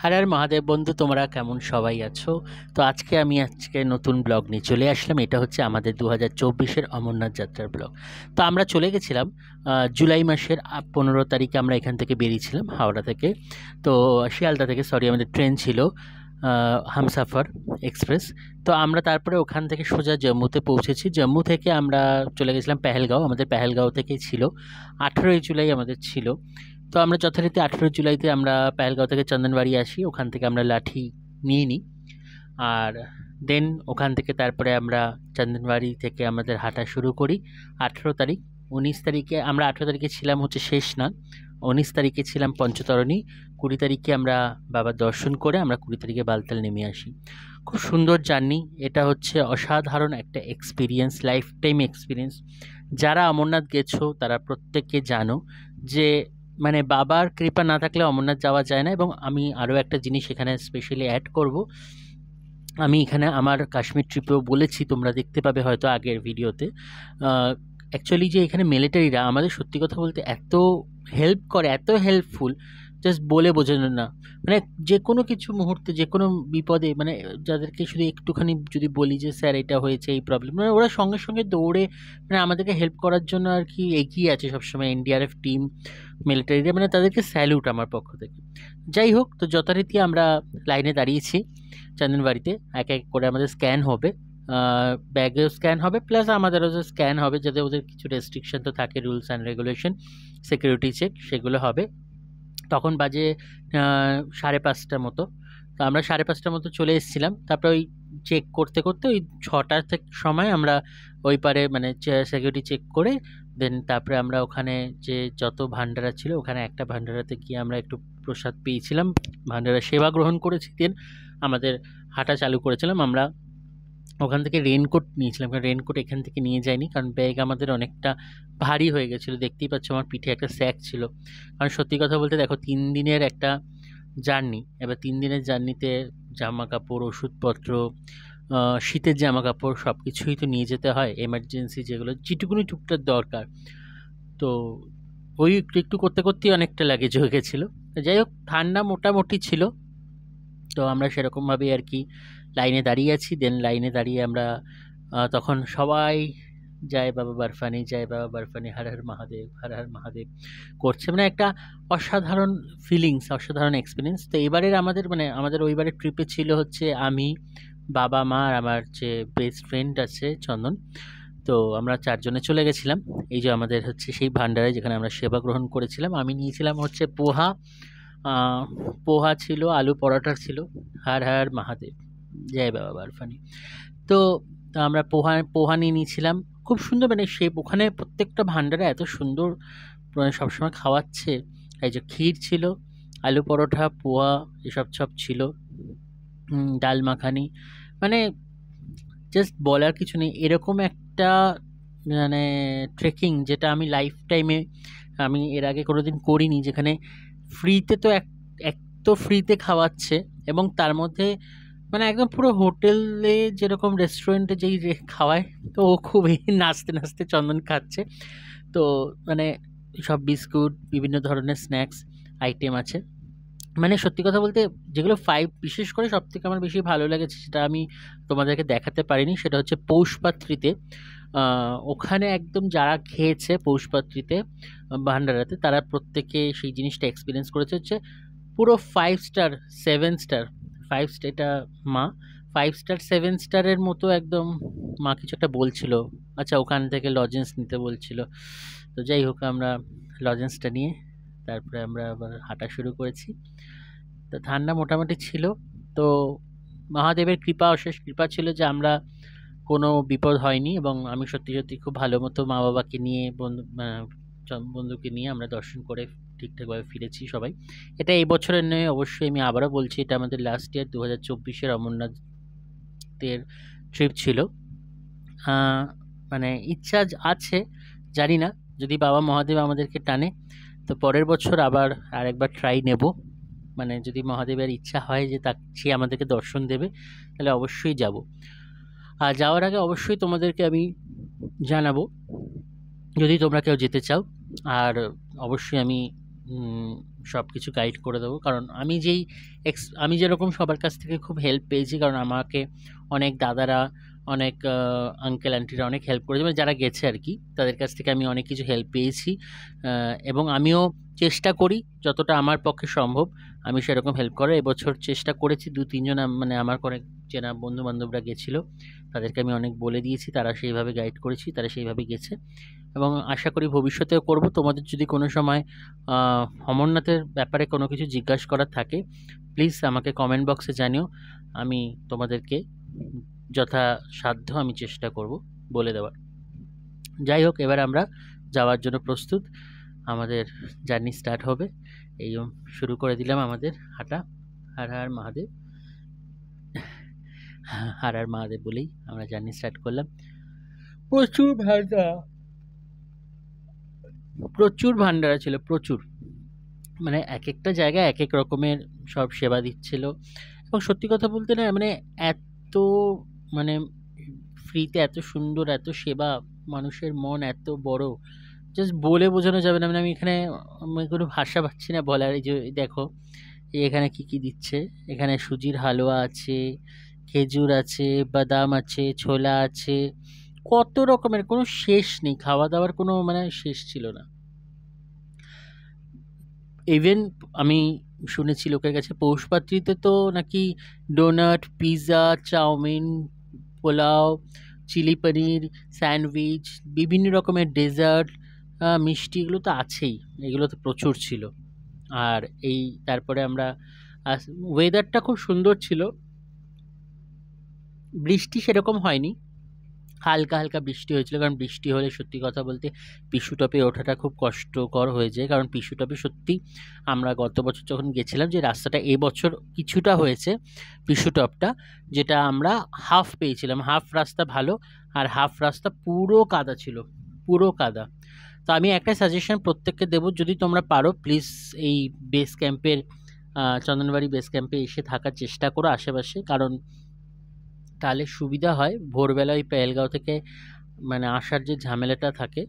হর হর মহাদেব বন্ধু, তোমরা কেমন সবাই আছো? তো আজকে নতুন ব্লগ নিয়ে চলে আসলাম। এটা হচ্ছে আমাদের 2024-এর অমরনাথ যাত্রার ব্লগ। তো আমরা চলে গেছিলাম জুলাই মাসের 15 তারিখে। আমরা এখান থেকে বেরিয়েছিলাম হাওড়া থেকে, তো শিয়ালদা থেকে, সরি, আমাদের ট্রেন ছিল হামসাফার এক্সপ্রেস। তো আমরা তারপরে ওখান থেকে সোজা জম্মুতে পৌঁছেছি। জম্মু থেকে আমরা চলে গেছিলাম পেহেলগাঁও। আমাদের পেহেলগাঁও থেকেই ছিল, 18ই জুলাই আমাদের ছিল। তো আমরা যথারীতি 18 জুলাইতে আমরা পেহেলগাঁও থেকে চন্দনবাড়ি আসি। ওখান থেকে আমরা লাঠি নিয়ে নিই, আর দেন ওখান থেকে তারপরে আমরা চন্দনবাড়ি থেকে আমাদের হাঁটা শুরু করি। 18 তারিখ, 19 তারিখে আমরা 18 তারিখে ছিলাম হচ্ছে শেষনাগ, 19 তারিখে ছিলাম পঞ্চতরণী, 20 তারিখে আমরা বাবার দর্শন করে আমরা 20 তারিখে বালতাল নেমে আসি। খুব সুন্দর জার্নি। এটা হচ্ছে অসাধারণ একটা এক্সপিরিয়েন্স, লাইফ টাইম এক্সপিরিয়েন্স। যারা অমরনাথ গেছো তারা প্রত্যেকে জানো যে মানে বাবার কৃপা না থাকলে অমরনাথ যাওয়া যায় না। এবং আমি আরও একটা জিনিস এখানে স্পেশালি অ্যাড করব। আমি এখানে আমার কাশ্মীর ট্রিপেও বলেছি, তোমরা দেখতে পাবে হয়তো আগের ভিডিওতে। অ্যাকচুয়ালি যে এখানে মিলিটারিরা আমাদের সত্যি কথা বলতে এত হেল্প করে, এত হেল্পফুল, জাস্ট বলে বোঝানো না। মানে যে কোনো কিছু মুহূর্তে, যে কোনো বিপদে, মানে যাদেরকে শুধু একটুখানি যদি বলি যে স্যার এটা হয়েছে, এই প্রবলেম, মানে ওরা সঙ্গে সঙ্গে দৌড়ে মানে আমাদেরকে হেল্প করার জন্য আর কি এগিয়ে আছে সবসময়। এনডিআরএফ টিম, মিলিটারিরা, মানে তাদেরকে স্যালুট আমার পক্ষ থেকে। যাই হোক, তো যথারীতি আমরা লাইনে দাঁড়িয়েছি চন্দনবাড়িতে। এক এক করে আমাদের স্ক্যান হবে, ব্যাগেও স্ক্যান হবে, প্লাস আমাদেরও যে স্ক্যান হবে, যাতে ওদের কিছু রেস্ট্রিকশন তো থাকে, rules and regulation, security check, সেগুলো হবে। তখন বাজে 5:30 মতো। তো আমরা 5:30 মতো চলে এসেছিলাম। তারপরে ওই চেক করতে করতে ওই 6টার থেকে সময় আমরা ওই পারে মানে সিকিউরিটি চেক করে দেন তারপরে আমরা ওখানে যে যত ভান্ডারা ছিল ওখানে একটা ভান্ডারাতে গিয়ে আমরা একটু প্রসাদ পেয়েছিলাম, ভান্ডারা সেবা গ্রহণ করেছি। দেন আমাদের হাঁটা চালু করেছিলাম। আমরা ওখান থেকে রেনকোট নিয়েছিলাম, কারণ রেনকোট এখান থেকে নিয়ে যাইনি, কারণ ব্যাগ আমাদের অনেকটা ভারী হয়ে গেছিলো। দেখতেই পাচ্ছ আমার পিঠে একটা স্যাক ছিল। কারণ সত্যি কথা বলতে দেখো, 3 দিনের একটা জার্নি, এবার 3 দিনের জার্নিতে জামা কাপড়, ওষুধপত্র, শীতের জামা কাপড় সব কিছুই তো নিয়ে যেতে হয়, এমার্জেন্সি যেগুলো যেটুকুনি টুকটাক দরকার। তো ওই একটু একটু করতে করতেই অনেকটা লাগেজ হয়ে গেছিলো। যাই হোক, ঠান্ডা মোটামুটি ছিল। তো আমরা সেরকমভাবেই আর কি লাইনে দাঁড়িয়ে আছি। দেন লাইনে দাঁড়িয়ে আমরা তখন সবাই জয় বাবা বরফানি, জয় বাবা বরফানি, হর হর মহাদেব, হর হর মহাদেব করছে। মানে একটা অসাধারণ ফিলিংস, অসাধারণ এক্সপিরিয়েন্স। তো এবারের আমাদের ওইবারের ট্রিপে ছিল হচ্ছে আমি, বাবা, মা আর আমার যে বেস্ট ফ্রেন্ড আছে চন্দন। তো আমরা 4জনে চলে গেছিলাম। এই যে আমাদের হচ্ছে সেই ভান্ডারে যেখানে আমরা সেবা গ্রহণ করেছিলাম। আমি নিয়েছিলাম হচ্ছে পোহা, পোহা ছিল, আলু পরোটা ছিল। হর হর মহাদেব, জয় বাবা বরফানি। তো আমরা পোহা পোহা নিয়ে নিয়েছিলাম। খুব সুন্দর, মানে সে ওখানে প্রত্যেকটা ভান্ডারে এত সুন্দর মানে সবসময় খাওয়াচ্ছে। এই যে ক্ষীর ছিল, আলু পরোটা, পোহা, এসব সব ছিল, ডাল মাখানি, মানে জাস্ট বলার কিছু নেই। এরকম একটা মানে ট্রেকিং যেটা আমি লাইফ টাইমে আমি এর আগে কোনোদিন করিনি, যেখানে ফ্রিতে তো এক তো ফ্রিতে খাওয়াচ্ছে, এবং তার মধ্যে মানে একদম পুরো হোটেলে যেরকম রেস্টুরেন্টে যেই খাওয়ায়, তো ও খুবই নাচতে নাচতে চন্দন খাচ্ছে। তো মানে সব বিস্কুট, বিভিন্ন ধরনের স্ন্যাক্স আইটেম আছে। মানে সত্যি কথা বলতে যেগুলো বিশেষ করে সব থেকে আমার বেশি ভালো লেগেছে, সেটা আমি তোমাদেরকে দেখাতে পারিনি, সেটা হচ্ছে পৌষপাত্রীতে। ওখানে একদম যারা খেয়েছে পৌষপাত্রীতে ভান্ডারাতে, তারা প্রত্যেকে সেই জিনিসটা এক্সপিরিয়েন্স করেছে। হচ্ছে পুরো 5 স্টার, 7 স্টার, 5 স্টার, এটা মা 5 স্টার 7 স্টারের মতো একদম। মা কিছু একটা বলছিল, আচ্ছা ওখান থেকে লজেন্স নিতে বলছিল। তো যাই হোক, আমরা লজেন্সটা নিয়ে তারপরে আমরা আবার হাঁটা শুরু করেছি। তো ঠান্ডা মোটামুটি ছিল। তো মহাদেবের কৃপা, অশেষ কৃপা ছিল যে আমরা কোনো বিপদ হয়নি, এবং আমি সত্যি সত্যি খুব ভালো মতো মা বাবাকে নিয়ে, বন্ধুকে নিয়ে আমরা দর্শন করে ঠিকঠাকভাবে ফিরেছি সবাই। এটা এই বছরের নয়, অবশ্যই আমি আবারও বলছি, এটা আমাদের লাস্ট ইয়ার 2024-এর অমরনাথের ট্রিপ ছিল। মানে ইচ্ছা আছে, জানি না, যদি বাবা মহাদেব আমাদেরকে টানে তো পরের বছর আবার আরেকবার ট্রাই নেব। মানে যদি মহাদেবের ইচ্ছা হয় যে সে আমাদেরকে দর্শন দেবে, তাহলে অবশ্যই যাব। আর যাওয়ার আগে অবশ্যই তোমাদেরকে আমি জানাবো যদি তোমরা কেউ যেতে চাও। আর অবশ্যই আমি সব কিছু গাইড করে দেবো। কারণ আমি যেরকম সবার কাছ থেকে খুব হেল্প পেয়েছি, কারণ আমাকে অনেক দাদারা, অনেক আঙ্কেল আন্টিরা অনেক হেল্প করেছে, মানে যারা গেছে আর কি, তাদের কাছ থেকে আমি অনেক কিছু হেল্প পেয়েছি। এবং আমিও চেষ্টা করি যতটা আমার পক্ষে সম্ভব আমি সেরকম হেল্প করার। এবছর চেষ্টা করেছি, 2-3 জন মানে আমার অনেক চেনা বন্ধু বান্ধবরা গেছিলো, তাদেরকে আমি অনেক বলে দিয়েছি, তারা সেইভাবে গাইড করেছি, তারা সেইভাবে গেছে এবং আশা করি ভবিষ্যতেও করব। তোমাদের যদি কোনো সময় অমরনাথের ব্যাপারে কোনো কিছু জিজ্ঞাসা করার থাকে, প্লিজ আমাকে কমেন্ট বক্সে জানিও, আমি তোমাদেরকে যথাসাধ্য আমি চেষ্টা করব বলে দেওয়ার। যাই হোক, এবার আমরা যাওয়ার জন্য প্রস্তুত, আমাদের জার্নি স্টার্ট হবে। এই শুরু করে দিলাম আমাদের হাঁটা। হর হর মহাদেব, হর হর মহাদেব বলেই আমরা জার্নি স্টার্ট করলাম। প্রচুর ভান্ডারা ছিল, প্রচুর, মানে এক একটা জায়গায় এক এক রকমের সব সেবা দিচ্ছিল। এবং সত্যি কথা বলতে না, মানে এত, মানে ফ্রিতে এত সুন্দর এত সেবা, মানুষের মন এত বড়, জাস্ট বলে বোঝানো যাবে না। মানে আমি এখানে কোনো ভাষা পাচ্ছি না বলার। এই যে দেখো এখানে কি কি দিচ্ছে, এখানে সুজির হালুয়া আছে, খেজুর আছে, বাদাম আছে, ছোলা আছে, কত রকমের, কোনো শেষ নেই, খাওয়া দাওয়ার কোনো মানে শেষ ছিল না। ইভেন আমি শুনেছি লোকের কাছে পৌষপাত্রীতে তো নাকি ডোনাট, পিৎজা, চাউমিন, পোলাও, চিলি পনির, স্যান্ডউইচ, বিভিন্ন রকমের ডেজার্ট, মিষ্টি, এগুলো তো আছেই, এগুলো তো প্রচুর ছিল। আর এই তারপরে আমরা ওয়েদারটা খুব সুন্দর ছিল, বৃষ্টি সেরকম হয়নি, হালকা হালকা বৃষ্টি হয়েছিল। কারণ বৃষ্টি হলে সত্যি কথা বলতে পিসু টপে ওঠাটা খুব কষ্টকর হয়ে যায়। কারণ পিসু টপে সত্যি আমরা গত বছর যখন গেছিলাম, যে রাস্তাটা এবছর কিছুটা হয়েছে পিসু টপটা, যেটা আমরা হাফ পেয়েছিলাম, হাফ রাস্তা ভালো আর হাফ রাস্তা পুরো কাদা ছিল, পুরো কাদা। তো আমি একটা সাজেশন প্রত্যেককে দেবো, যদি তোমরা পারো প্লিজ এই বেস ক্যাম্পের, চন্দনবাড়ি বেস ক্যাম্পে এসে থাকার চেষ্টা করো আশেপাশে, কারণ তাহলে সুবিধা হয়। ভোরবেলা ওই পেহেলগাঁও থেকে মানে আসার যে ঝামেলাটা থাকে,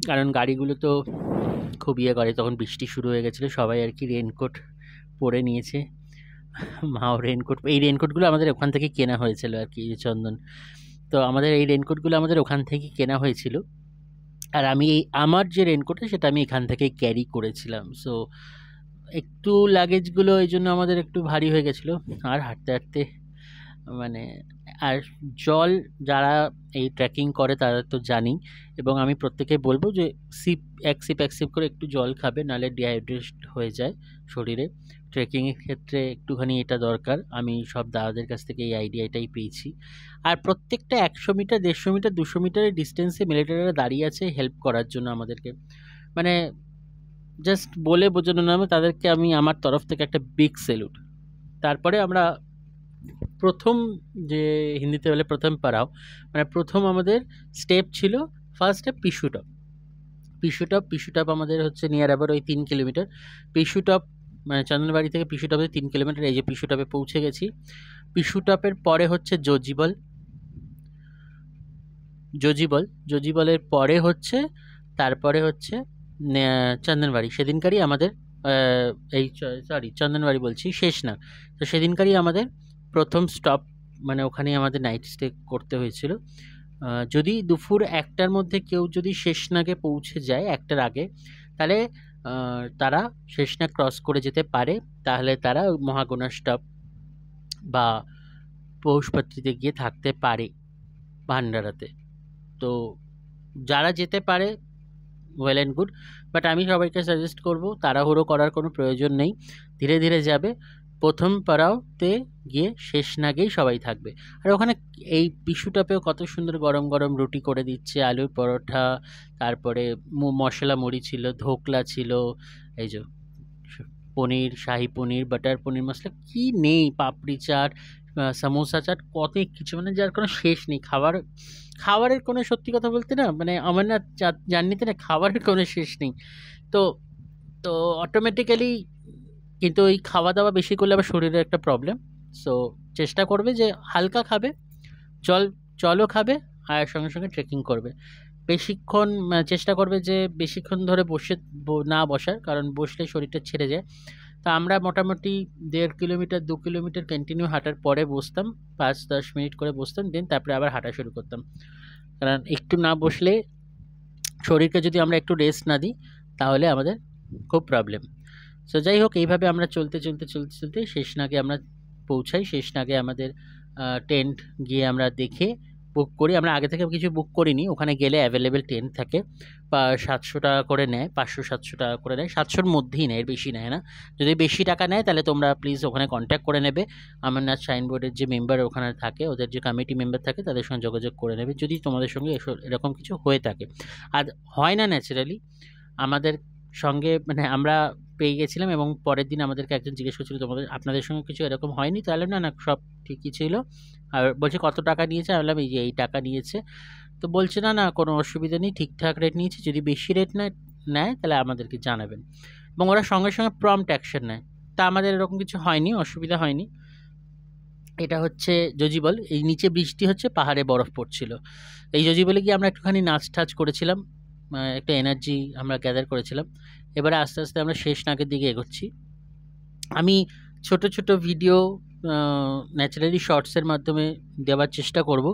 কারণ গাড়িগুলো তো খুব ইয়ে করে, তখন বৃষ্টি শুরু হয়ে গেছিলো, সবাই আর কি রেনকোট পরে নিয়েছে, মাও রেনকোট, এই রেনকোটগুলো আমাদের ওখান থেকে কেনা হয়েছিল আর কি, চন্দন। তো আমাদের এই রেনকোটগুলো আমাদের ওখান থেকে কেনা হয়েছিল, আর আমি আমার যে রেনকোটটা সেটা আমি এখান থেকে ক্যারি করেছিলাম। সো একটু লাগেজগুলো এই জন্য আমাদের একটু ভারী হয়ে গেছিলো। আর হাঁটতে হাঁটতে মানে, আর জল যারা এই ট্রেকিং করে তারা তো জানি, এবং আমি প্রত্যেকে বলবো যে এক সিপ করে একটু জল খাবে, নাহলে ডিহাইড্রেট হয়ে যায় শরীরে। ট্রেকিংয়ের ক্ষেত্রে একটুখানি এটা দরকার, আমি সব দাদাদের কাছ থেকে এই আইডিয়াটাই পেয়েছি। আর প্রত্যেকটা 100 মিটার, 150 মিটার, 200 মিটারের ডিস্টেন্সে মিলিটারিরা দাঁড়িয়ে আছে হেল্প করার জন্য আমাদেরকে, মানে জাস্ট বলে বোঝানো নামে তাদেরকে আমি আমার তরফ থেকে একটা বিগ স্যালুট। তারপরে আমরা প্রথম, যে হিন্দিতে বলে প্রথম পাড়াও, মানে প্রথম আমাদের স্টেপ ছিল, ফার্স্ট স্টেপ পিসুটপ। পিসুটপ আমাদের হচ্ছে নিয়ার অ্যাবাউট ওই 3 কিলোমিটার। পিসুটপ মানে চন্দনবাড়ি থেকে পিসুটপে 3 কিলোমিটার। এই যে পিসুটপে পৌঁছে গেছি। পিসুটপের পরে হচ্ছে জজিবলের পরে হচ্ছে, তারপরে হচ্ছে চন্দনবাড়ি। সেদিনকারই আমাদের চন্দনবাড়ি বলছি, শেষনাগ। তো সেদিনকারই আমাদের প্রথম স্টপ, মানে ওখানেই আমাদের নাইট স্টে করতে হয়েছিল। যদি দুপুর 1টার মধ্যে কেউ যদি শেষনাগে পৌঁছে যায় 1টার আগে, তাহলে তারা শেষনাগ ক্রস করে যেতে পারে, তাহলে তারা মহাগুণা স্টপ বা পৌষপাত্রীতে গিয়ে থাকতে পারে ভান্ডারাতে। তো যারা যেতে পারে ওয়েল অ্যান্ড গুড, বাট আমি সবাইকে সাজেস্ট করব তাড়াহুড়ো করার কোনো প্রয়োজন নেই, ধীরে ধীরে যাবে। প্রথম পাড়াওতে গিয়ে শেষনাগেই সবাই থাকবে। আর ওখানে এই পিসুটপেও কত সুন্দর গরম গরম রুটি করে দিচ্ছে, আলুর পরোটা, তারপরে মশলা মুড়ি ছিল, ধোকলা ছিল, এই যে পনির, শাহি পনির, বাটার পনির মশলা, কি নেই, পাপড়ি চাট, সামোসা চাট, কত কিছু, মানে যার কোনো শেষ নেই। খাবারের কোনো, সত্যি কথা বলতে না, মানে আমার না জার্নিতে না খাবারের কোনো শেষ নেই। তো তো অটোমেটিক্যালি, কিন্তু ওই খাওয়া দাওয়া বেশি করলে আবার শরীরের একটা প্রবলেম। সো চেষ্টা করবে যে হালকা খাবে, জলও খাবে, আর সঙ্গে সঙ্গে ট্রেকিং করবে। বেশিক্ষণ চেষ্টা করবে যে বেশিক্ষণ ধরে না বসার, কারণ বসলে শরীরটা ছেড়ে যায়। তো আমরা মোটামুটি 1.5 কিলোমিটার 2 কিলোমিটার কন্টিনিউ হাঁটার পরে বসতাম, 5-10 মিনিট করে বসতাম, দেন তারপরে আবার হাঁটা শুরু করতাম। কারণ একটু না বসলে, শরীরকে যদি আমরা একটু রেস্ট না দিই, তাহলে আমাদের খুব প্রবলেম। সো যাই হোক, এইভাবে আমরা চলতে চলতে চলতে চলতে শেষনাগে আমরা পৌঁছাই। শেষনাগে আমাদের টেন্ট গিয়ে আমরা দেখে বুক করি। আমরা আগে থেকে কিছু বুক করিনি, ওখানে গেলে অ্যাভেলেবেল টেন্ট থাকে। 700 টাকা করে নেয়, 500-700 টাকা করে নেয়, 700-র মধ্যেই নেয়, এর বেশি নেয় না। যদি বেশি টাকা নেয় তাহলে তোমরা প্লিজ ওখানে কন্ট্যাক্ট করে নেবে। অমরনাথ শাইন বোর্ডের যে মেম্বার ওখানে থাকে, ওদের যে কমিটি মেম্বার থাকে, তাদের সঙ্গে যোগাযোগ করে নেবে যদি তোমাদের সঙ্গে এরকম কিছু হয়ে থাকে। আর হয় না ন্যাচারালি, আমাদের সঙ্গে মানে আমরা পেয়ে গেছিলাম, এবং পরের দিন আমাদেরকে একজন জিজ্ঞেস করছিল আপনাদের সঙ্গে কিছু এরকম হয়নি? তাহলে না না, সব ঠিকই ছিল। আর বলছে কত টাকা নিয়েছে? আমি বললাম এই যে এই টাকা নিয়েছে। তো বলছে না না, কোনো অসুবিধা নেই, ঠিকঠাক রেট নিয়েছে, যদি বেশি রেট নেয় তাহলে আমাদেরকে জানাবেন। এবং ওরা সঙ্গে সঙ্গে প্রম্পট অ্যাকশন নেয়। তা আমাদের এরকম কিছু হয়নি, অসুবিধা হয়নি। এটা হচ্ছে জজিবল, এই নিচে বৃষ্টি হচ্ছে, পাহাড়ে বরফ পড়ছিল। এই জজিবলে গিয়ে আমরা একটুখানি নাচ টাচ করেছিলাম, একটা এনার্জি আমরা গ্যাদার করেছিলাম। এবারে আস্তে আস্তে আমরা শেষনাগের দিকে এগোচ্ছি। আমি ছোট ছোট ভিডিও ন্যাচারালি শর্টসের মাধ্যমে দেওয়ার চেষ্টা করব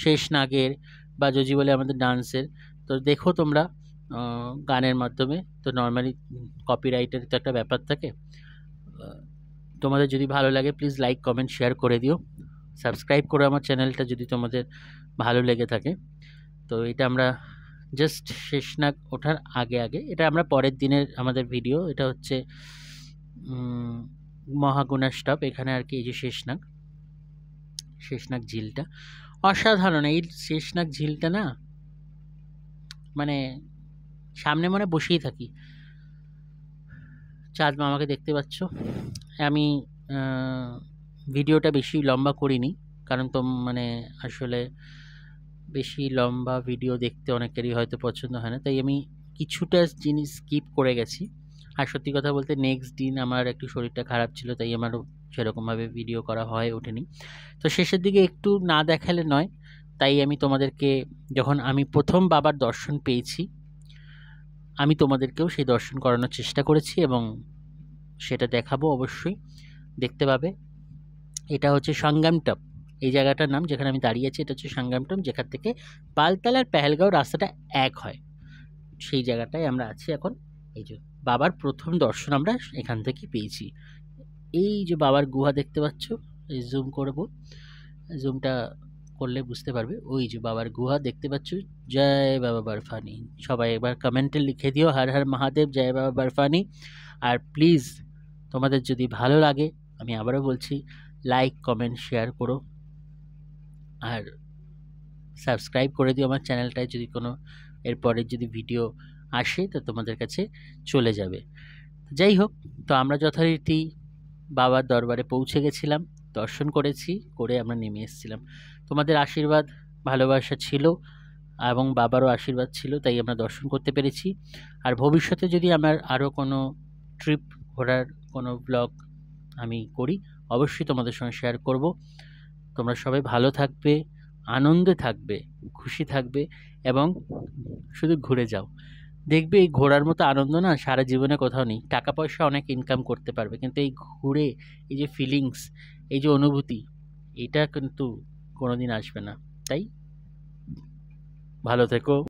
শেষনাগের বা জজিবলে আমাদের ডান্সের। তো দেখো তোমরা গানের মাধ্যমে। তো নর্মালি কপিরাইটের তো একটা ব্যাপার থাকে। তোমাদের যদি ভালো লাগে প্লিজ লাইক কমেন্ট শেয়ার করে দিও, সাবস্ক্রাইব করো আমার চ্যানেলটা যদি তোমাদের ভালো লেগে থাকে। তো এটা আমরা জাস্ট শেষনাগ ওঠার আগে আগে, এটা আমরা পরের দিনের আমাদের ভিডিও। এটা হচ্ছে মহাগুণা স্টপ, এখানে আর কি। এই যে শেষনাগ ঝিলটা অসাধারণ। এই শেষনাগ ঝিলটা না, মানে সামনে মনে বসেই থাকি। চাঁদ মামাকে দেখতে পাচ্ছ। আমি ভিডিওটা বেশি লম্বা করিনি, কারণ তো মানে আসলে বেশি লম্বা ভিডিও দেখতে অনেকেরই হয়তো পছন্দ হয় না, তাই আমি কিছুটা জিনিস স্কিপ করে গেছি। আর সত্যি কথা বলতে নেক্সট দিন আমার একটু শরীরটা খারাপ ছিল, তাই আমারও সেরকমভাবে ভিডিও করা হয়ে ওঠেনি। তো শেষের দিকে একটু না দেখালে নয়, তাই আমি তোমাদেরকে, যখন আমি প্রথম বাবার দর্শন পেয়েছি, আমি তোমাদেরকেও সেই দর্শন করানোর চেষ্টা করেছি, এবং সেটা দেখাবো, অবশ্যই দেখতে পাবে। এটা হচ্ছে সাঙ্গামটপ, এই জায়গাটার নাম, যেখানে আমি দাঁড়িয়ে আছি। এটা হচ্ছে সাঙ্গামটপ, যেখান থেকে বালতাল আর পেহেলগাঁও রাস্তাটা এক হয়, সেই জায়গাটায় আমরা আছি এখন। এই যে বাবার প্রথম দর্শন আমরা এখান থেকে পেয়েছি। এই যে বাবার গুহা দেখতে পাচ্ছ, এই জুম করব, জুমটা করলে বুঝতে পারবে। ওই যে বাবার গুহা দেখতে পাচ্ছ। জয় বাবা বরফানি। সবাই একবার কমেন্টে লিখে দিও হর হর মহাদেব, জয় বাবা বরফানি। আর প্লিজ তোমাদের যদি ভালো লাগে, আমি আবারও বলছি, লাইক কমেন্ট শেয়ার করো, আর সাবস্ক্রাইব করে দিও আমার চ্যানেলটায়। যদি কোনো এরপরের যদি ভিডিও আসে তো তোমাদের কাছে চলে যাবে। যাই হোক, তো আমরা যথারীতি বাবার দরবারে পৌঁছে গেছিলাম, দর্শন করেছি, করে আমরা নেমে এসেছিলাম। তোমাদের আশীর্বাদ ভালোবাসা ছিল, এবং বাবারও আশীর্বাদ ছিল, তাই আমরা দর্শন করতে পেরেছি। আর ভবিষ্যতে যদি আমার আরও কোনো ট্রিপ ঘোরার কোনো ব্লগ আমি করি, অবশ্যই তোমাদের সঙ্গে শেয়ার করব। তোমরা সবাই ভালো থাকবে, আনন্দে থাকবে, খুশি থাকবে, এবং শুধু ঘুরে যাও। দেখবে এই ঘোরার মতো আনন্দ না সারা জীবনে কোথাও নেই। টাকা পয়সা অনেক ইনকাম করতে পারবে, কিন্তু এই ঘুরে এই যে ফিলিংস, এই যে অনুভূতি, এটা কিন্তু কোনোদিন আসবে না। তাই ভালো থেকো।